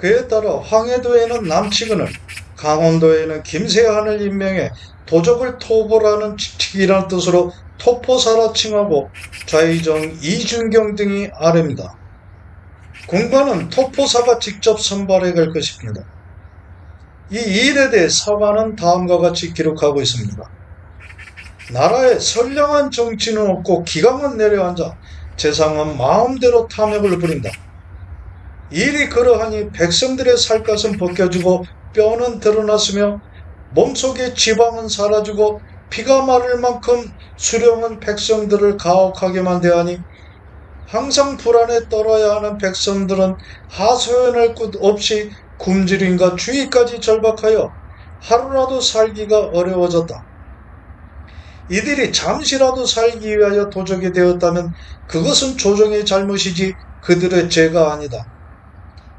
그에 따라 황해도에는 남측은을, 강원도에는 김세한을 임명해 도적을 토벌하는 직책이라는 뜻으로 토포사라 칭하고 좌의정 이준경 등이 아뢰입니다. 군관은 토포사가 직접 선발해 갈 것입니다. 이 일에 대해 사관은 다음과 같이 기록하고 있습니다. 나라에 선량한 정치는 없고 기강은 내려앉아 재상은 마음대로 탐욕을 부린다. 일이 그러하니 백성들의 살갗은 벗겨지고 뼈는 드러났으며 몸속의 지방은 사라지고 피가 마를 만큼 수령은 백성들을 가혹하게만 대하니 항상 불안에 떨어야 하는 백성들은 하소연할 곳 없이 굶주림과 주의까지 절박하여 하루라도 살기가 어려워졌다. 이들이 잠시라도 살기 위하여 도적이 되었다면 그것은 조정의 잘못이지 그들의 죄가 아니다.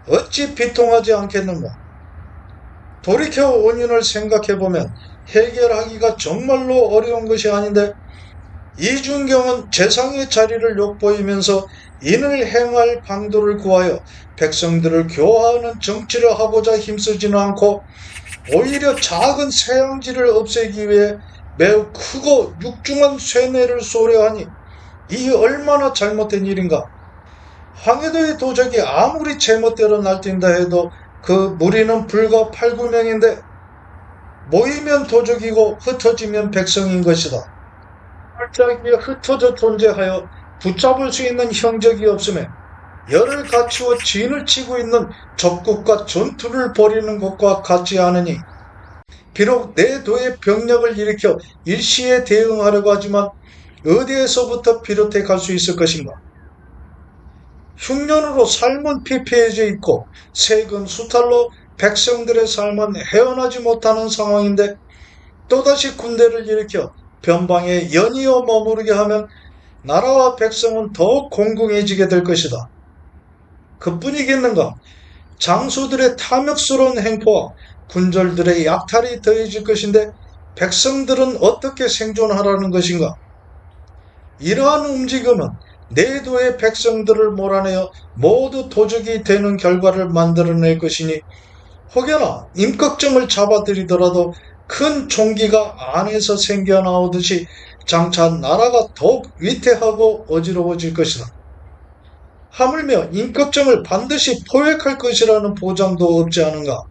어찌 비통하지 않겠는가? 돌이켜 원인을 생각해보면 해결하기가 정말로 어려운 것이 아닌데 이준경은 재상의 자리를 욕보이면서 인을 행할 방도를 구하여 백성들을 교화하는 정치를 하고자 힘쓰지는 않고 오히려 작은 세양지를 없애기 위해 매우 크고 육중한 쇠뇌를 쏘려 하니 이 얼마나 잘못된 일인가. 황해도의 도적이 아무리 제멋대로 날뛴다 해도 그 무리는 불과 8, 9명인데 모이면 도적이고 흩어지면 백성인 것이다. 활짝이 흩어져 존재하여 붙잡을 수 있는 형적이 없음에 열을 갖추어 진을 치고 있는 적국과 전투를 벌이는 것과 같지 않으니 비록 내 도의 병력을 일으켜 일시에 대응하려고 하지만 어디에서부터 비롯해 갈 수 있을 것인가? 흉년으로 삶은 피폐해져 있고 세금 수탈로 백성들의 삶은 헤어나지 못하는 상황인데 또다시 군대를 일으켜 변방에 연이어 머무르게 하면 나라와 백성은 더욱 공공해지게 될 것이다. 그뿐이겠는가? 장수들의 탐욕스러운 행포와 군졸들의 약탈이 더해질 것인데 백성들은 어떻게 생존하라는 것인가? 이러한 움직임은 내도의 백성들을 몰아내어 모두 도적이 되는 결과를 만들어낼 것이니 혹여나 임꺽정을 잡아들이더라도 큰 총기가 안에서 생겨나오듯이 장차 나라가 더욱 위태하고 어지러워질 것이다. 하물며 임꺽정을 반드시 포획할 것이라는 보장도 없지 않은가.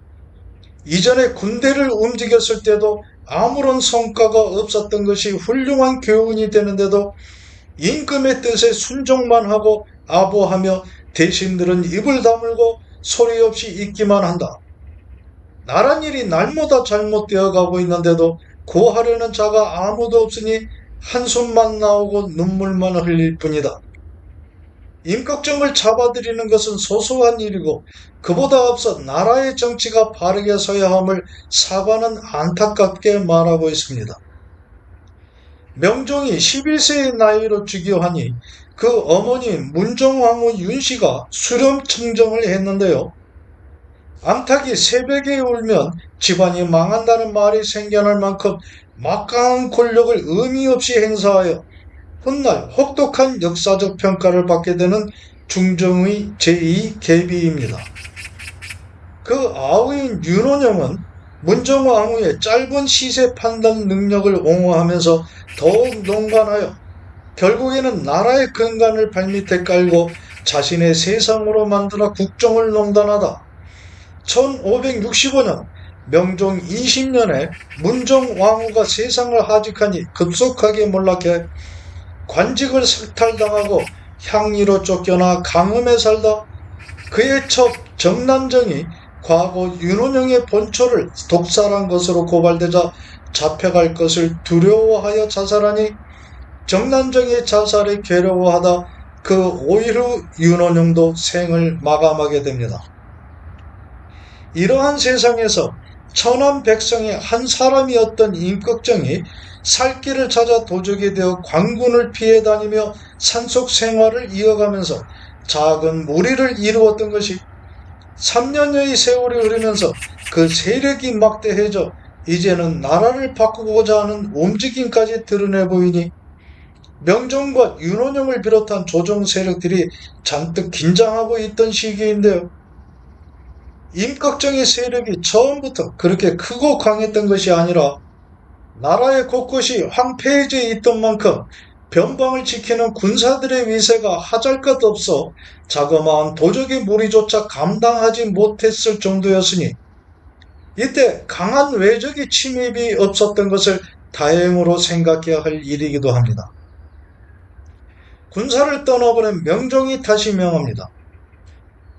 이전에 군대를 움직였을 때도 아무런 성과가 없었던 것이 훌륭한 교훈이 되는데도 임금의 뜻에 순종만 하고 아부하며 대신들은 입을 다물고 소리 없이 있기만 한다. 나란 일이 날마다 잘못되어 가고 있는데도 구하려는 자가 아무도 없으니 한숨만 나오고 눈물만 흘릴 뿐이다. 임꺽정을 잡아들이는 것은 소소한 일이고 그보다 앞서 나라의 정치가 바르게 서야 함을 사관은 안타깝게 말하고 있습니다. 명종이 11세의 나이로 즉위하니 그 어머니 문정왕후 윤씨가 수렴청정을 했는데요. 암탉이 새벽에 울면 집안이 망한다는 말이 생겨날 만큼 막강한 권력을 의미 없이 행사하여 훗날 혹독한 역사적 평가를 받게 되는 중종의 제2계비입니다. 그 아우인 윤원영은 문정왕후의 짧은 시세 판단 능력을 옹호하면서 더욱 농간하여 결국에는 나라의 근간을 발밑에 깔고 자신의 세상으로 만들어 국정을 농단하다 1565년 명종 20년에 문정왕후가 세상을 하직하니 급속하게 몰락해 관직을 삭탈당하고 향리로 쫓겨나 강음에 살다 그의 첩 정난정이 과거 윤원영의 본초를 독살한 것으로 고발되자 잡혀갈 것을 두려워하여 자살하니 정난정의 자살에 괴로워하다 그 5일 후 윤원영도 생을 마감하게 됩니다. 이러한 세상에서 천한 백성의 한 사람이었던 임꺽정이 살 길을 찾아 도적이 되어 관군을 피해 다니며 산속 생활을 이어가면서 작은 무리를 이루었던 것이 3년여의 세월이 흐르면서 그 세력이 막대해져 이제는 나라를 바꾸고자 하는 움직임까지 드러내 보이니 명종과 윤원영을 비롯한 조정 세력들이 잔뜩 긴장하고 있던 시기인데요. 임꺽정의 세력이 처음부터 그렇게 크고 강했던 것이 아니라 나라의 곳곳이 황폐해져 있던 만큼 변방을 지키는 군사들의 위세가 하잘것없어 자그마한 도적의 무리조차 감당하지 못했을 정도였으니 이때 강한 외적의 침입이 없었던 것을 다행으로 생각해야 할 일이기도 합니다. 군사를 떠나보낸 명종이 다시 명합니다.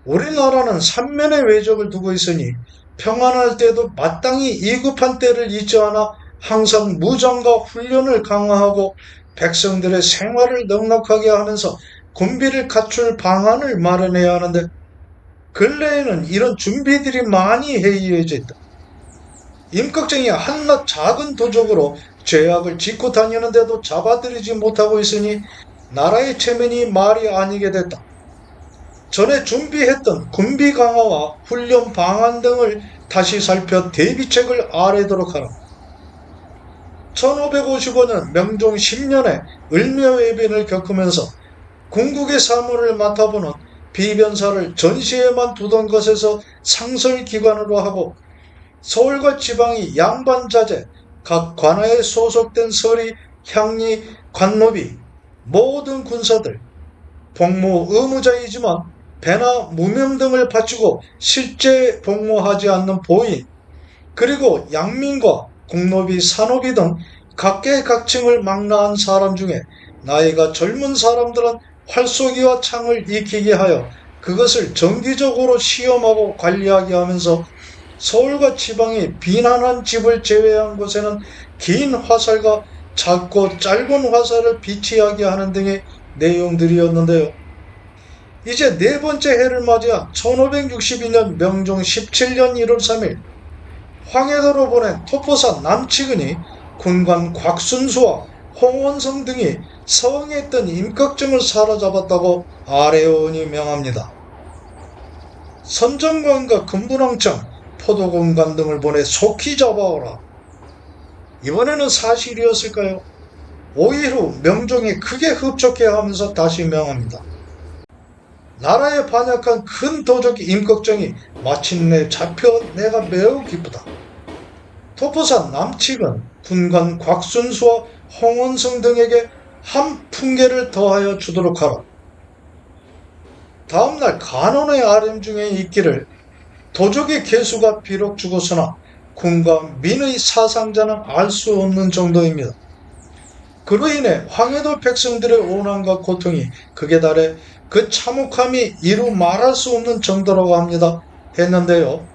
우리나라는 삼면의 외적을 두고 있으니 평안할 때도 마땅히 이급한 때를 잊지 않아 항상 무장과 훈련을 강화하고 백성들의 생활을 넉넉하게 하면서 군비를 갖출 방안을 마련해야 하는데 근래에는 이런 준비들이 많이 해이해져 있다. 임꺽정이 한낱 작은 도적으로 죄악을 짓고 다니는데도 잡아들이지 못하고 있으니 나라의 체면이 말이 아니게 됐다. 전에 준비했던 군비 강화와 훈련 방안 등을 다시 살펴 대비책을 아뢰도록 하라. 1555년 명종 10년에 을묘해변을 겪으면서 궁극의 사무를 맡아보는 비변사를 전시에만 두던 것에서 상설기관으로 하고 서울과 지방이 양반자재, 각 관하에 소속된 서리, 향리, 관노비, 모든 군사들, 복무 의무자이지만 배나 무명 등을 바치고 실제 복무하지 않는 보인, 그리고 양민과 공노비, 산노비 등 각계각층을 망라한 사람 중에 나이가 젊은 사람들은 활쏘기와 창을 익히게 하여 그것을 정기적으로 시험하고 관리하게 하면서 서울과 지방의 빈한한 집을 제외한 곳에는 긴 화살과 작고 짧은 화살을 비치하게 하는 등의 내용들이었는데요. 이제 네 번째 해를 맞이한 1561년 명종 17년 1월 3일 황해도로 보낸 토포사 남치근이 군관 곽순수와 홍원성 등이 서응했던 임꺽정을 사로잡았다고 아래원이 명합니다. 선정관과 금분왕청, 포도공관 등을 보내 속히 잡아오라. 이번에는 사실이었을까요? 5일 후 명종이 크게 흡족해하면서 다시 명합니다. 나라에 반역한 큰 도적 임꺽정이 마침내 잡혀 내가 매우 기쁘다. 토포사 남측은 군관 곽순수와 홍원성 등에게 한 풍계를 더하여 주도록 하라. 다음날 간원의 아뢰 중에 있기를 도적의 개수가 비록 죽었으나 군과 민의 사상자는 알 수 없는 정도입니다. 그로 인해 황해도 백성들의 오난과 고통이 극에 달해 그 참혹함이 이루 말할 수 없는 정도라고 합니다. 했는데요.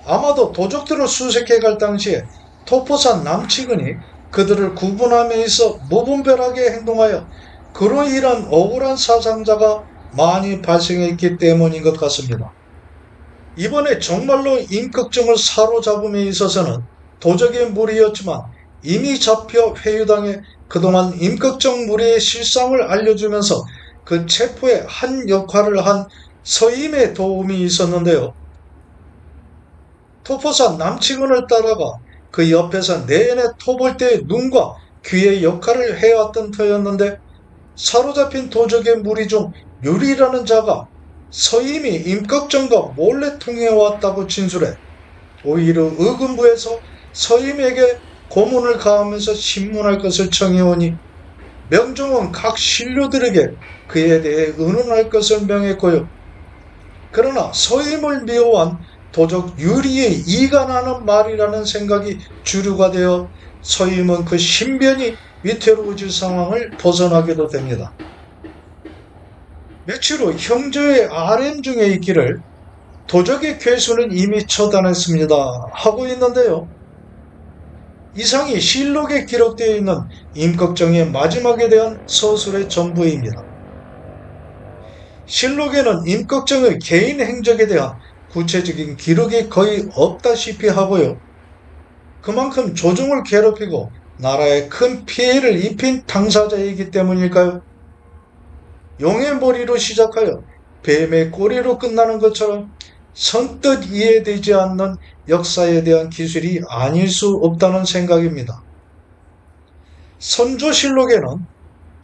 아마도 도적들을 수색해 갈 당시에 토포사 남측은이 그들을 구분함에 있어 무분별하게 행동하여 그로 인한 억울한 사상자가 많이 발생했기 때문인 것 같습니다. 이번에 정말로 임꺽정을 사로잡음에 있어서는 도적의 무리였지만 이미 잡혀 회유당해 그동안 임꺽정 무리의 실상을 알려주면서 그 체포에 한 역할을 한 서임의 도움이 있었는데요. 토포사 남측은을 따라가 그 옆에서 내내 토볼 때의 눈과 귀의 역할을 해왔던 터였는데 사로잡힌 도적의 무리 중 유리라는 자가 서임이 임꺽정과 몰래 통해왔다고 진술해 오히려 의금부에서 서임에게 고문을 가하면서 신문할 것을 청해오니 명종은 각 신료들에게 그에 대해 의논할 것을 명했고요. 그러나 서임을 미워한 도적 유리의 이가 나는 말이라는 생각이 주류가 되어 서임은 그 신변이 위태로워질 상황을 벗어나게도 됩니다. 며칠 후 형제의 아렘 중에 있기를 도적의 괴수는 이미 처단했습니다 하고 있는데요. 이상이 실록에 기록되어 있는 임꺽정의 마지막에 대한 서술의 전부입니다. 실록에는 임꺽정의 개인 행적에 대한 구체적인 기록이 거의 없다시피 하고요. 그만큼 조정을 괴롭히고 나라에 큰 피해를 입힌 당사자이기 때문일까요? 용의 머리로 시작하여 뱀의 꼬리로 끝나는 것처럼 선뜻 이해되지 않는 역사에 대한 기술이 아닐 수 없다는 생각입니다. 선조실록에는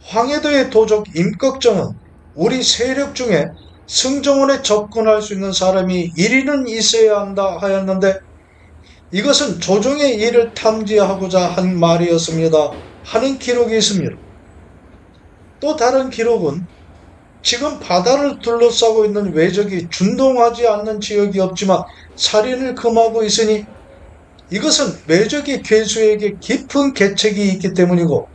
황해도의 도적 임꺽정은 우리 세력 중에 승정원에 접근할 수 있는 사람이 1인은 있어야 한다 하였는데 이것은 조정의 일을 탐지하고자 한 말이었습니다 하는 기록이 있습니다. 또 다른 기록은 지금 바다를 둘러싸고 있는 외적이 준동하지 않는 지역이 없지만 살인을 금하고 있으니 이것은 외적의 괴수에게 깊은 계책이 있기 때문이고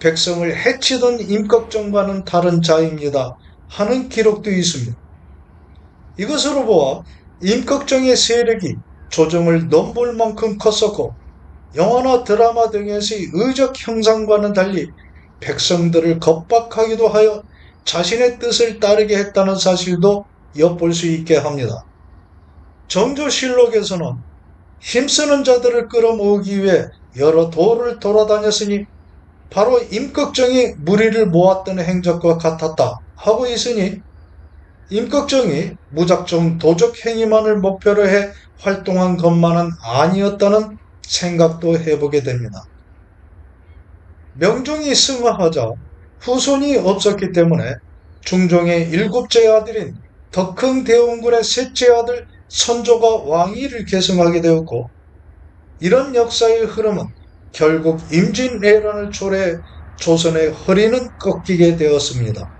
백성을 해치던 임꺽정과는 다른 자입니다 하는 기록도 있습니다. 이것으로 보아 임꺽정의 세력이 조정을 넘볼 만큼 컸었고 영화나 드라마 등에서의 의적 형상과는 달리 백성들을 겁박하기도 하여 자신의 뜻을 따르게 했다는 사실도 엿볼 수 있게 합니다. 정조실록에서는 힘쓰는 자들을 끌어모으기 위해 여러 도를 돌아다녔으니 바로 임꺽정이 무리를 모았던 행적과 같았다 하고 있으니 임꺽정이 무작정 도적 행위만을 목표로 해 활동한 것만은 아니었다는 생각도 해보게 됩니다. 명종이 승하하자 후손이 없었기 때문에 중종의 7째 아들인 덕흥대원군의 셋째 아들 선조가 왕위를 계승하게 되었고 이런 역사의 흐름은 결국 임진왜란을 초래해 조선의 허리는 꺾이게 되었습니다.